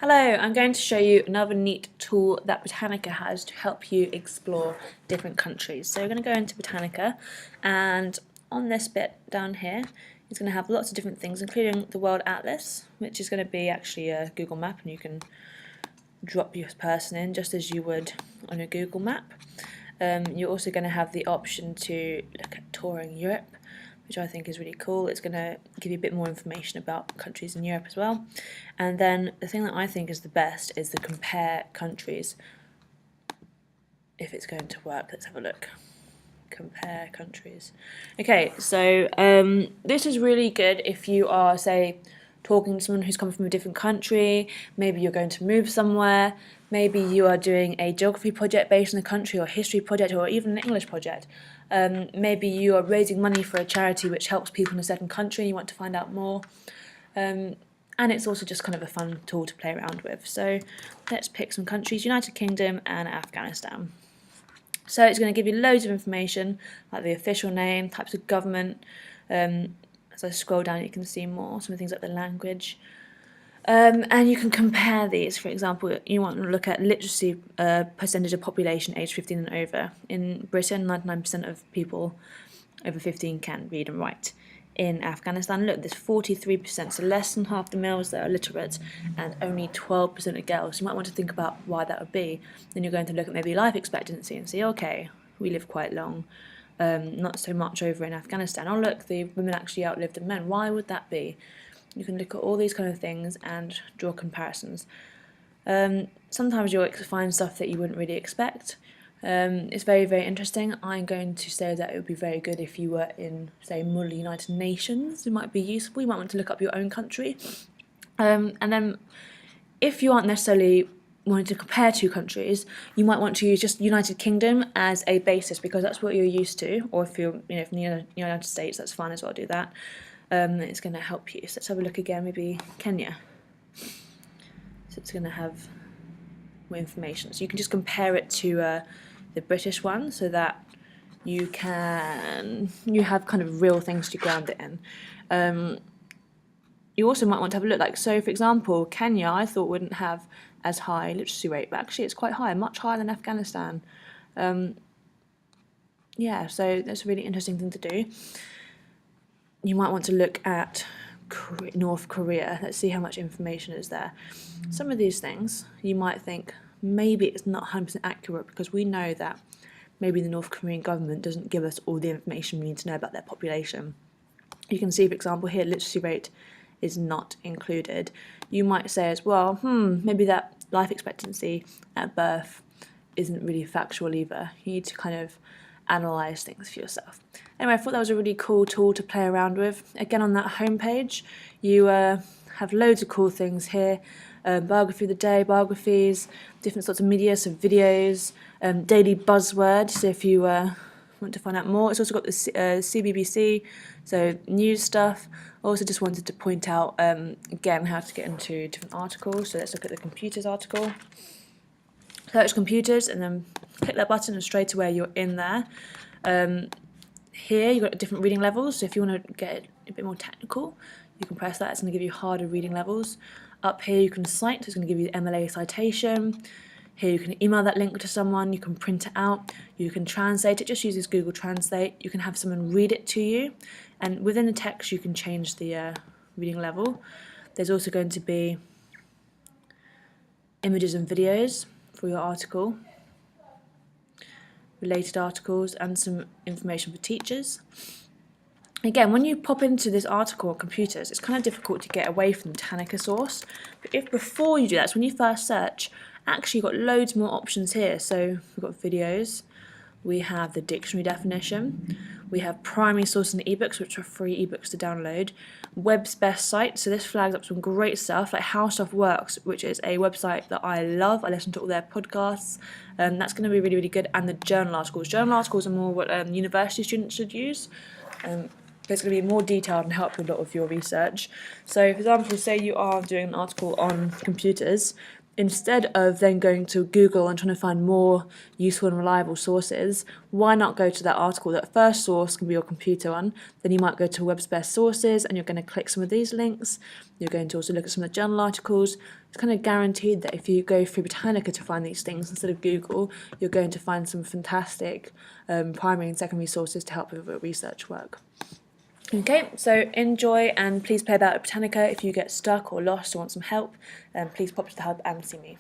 Hello, I'm going to show you another neat tool that Britannica has to help you explore different countries. So we're going to go into Britannica, and on this bit down here it's going to have lots of different things, including the World Atlas, which is going to be actually a Google map, and you can drop your person in just as you would on a Google map. You're also going to have the option to look at touring Europe, which I think is really cool. It's going to give you a bit more information about countries in Europe as well. And then the thing that I think is the best is the compare countries. If it's going to work, let's have a look. Compare countries. Okay, so this is really good if you are, say, talking to someone who's come from a different country. Maybe you're going to move somewhere. Maybe you are doing a geography project based on the country, or a history project, or even an English project. Maybe you are raising money for a charity which helps people in a certain country and you want to find out more. And it's also just kind of a fun tool to play around with. So let's pick some countries: United Kingdom and Afghanistan. So it's going to give you loads of information, like the official name, types of government. As I scroll down, you can see more, some of the things like the language. And you can compare these. For example, you want to look at literacy percentage of population aged 15 and over. In Britain, 99% of people over 15 can read and write. In Afghanistan, look, there's 43%, so less than half the males that are literate, and only 12% of girls. You might want to think about why that would be. Then you're going to look at maybe life expectancy and see, okay, we live quite long. Not so much over in Afghanistan. Oh look, the women actually outlived the men. Why would that be? You can look at all these kind of things and draw comparisons. Sometimes you'll find stuff that you wouldn't really expect. It's very, very interesting. I'm going to say that it would be very good if you were in, say, Mla United Nations. It might be useful. You might want to look up your own country. And then if you aren't necessarily wanting to compare two countries, you might want to use just United Kingdom as a basis, because that's what you're used to. Or if you're from the United States, that's fine as well, do that. It's going to help you. So let's have a look again, maybe Kenya. So it's going to have more information. So you can just compare it to the British one, so that you have kind of real things to ground it in. You also might want to have a look, like, so for example, Kenya I thought wouldn't have as high literacy rate, but actually it's quite high, much higher than Afghanistan. Yeah, so that's a really interesting thing to do. You might want to look at North Korea. Let's see how much information is there. Some of these things you might think maybe it's not 100% accurate, because we know that maybe the North Korean government doesn't give us all the information we need to know about their population. You can see, for example, here literacy rate is not included. You might say as well, maybe that life expectancy at birth isn't really factual either. You need to kind of analyse things for yourself. Anyway, I thought that was a really cool tool to play around with. Again, on that homepage, you have loads of cool things here. Biography of the day, biographies, different sorts of media, so videos, daily buzzword, so if you want to find out more. It's also got the CBBC, so news stuff. I also just wanted to point out, again, how to get into different articles. So let's look at the computers article. Search computers and then click that button and straight away you're in there. Here you've got different reading levels, so if you want to get a bit more technical, you can press that. It's going to give you harder reading levels. Up here you can cite, so it's going to give you the Mla Citation. Here you can email that link to someone, you can print it out, you can translate it, just uses Google Translate. You can have someone read it to you, and within the text you can change the reading level. There's also going to be images and videos for your article, related articles, and some information for teachers. Again, when you pop into this article on computers, it's kind of difficult to get away from the Britannica source. But if before you do that, so when you first search, actually you've got loads more options here. So we've got videos, we have the dictionary definition, we have primary sources and ebooks, which are free ebooks to download, web's best site, so this flags up some great stuff like How Stuff Works, which is a website that I love. I listen to all their podcasts, that's going to be really, really good. And the journal articles. Journal articles are more what university students should use. It's going to be more detailed and help with a lot of your research. So, for example, say you are doing an article on computers, instead of then going to Google and trying to find more useful and reliable sources, why not go to that article? That first source can be your computer one, then you might go to web's best sources and you're going to click some of these links. You're going to also look at some of the journal articles. It's kind of guaranteed that if you go through Britannica to find these things instead of Google, you're going to find some fantastic primary and secondary sources to help with your research work. Okay, so enjoy, and please play about Britannica. If you get stuck or lost or want some help, please pop to the hub and see me.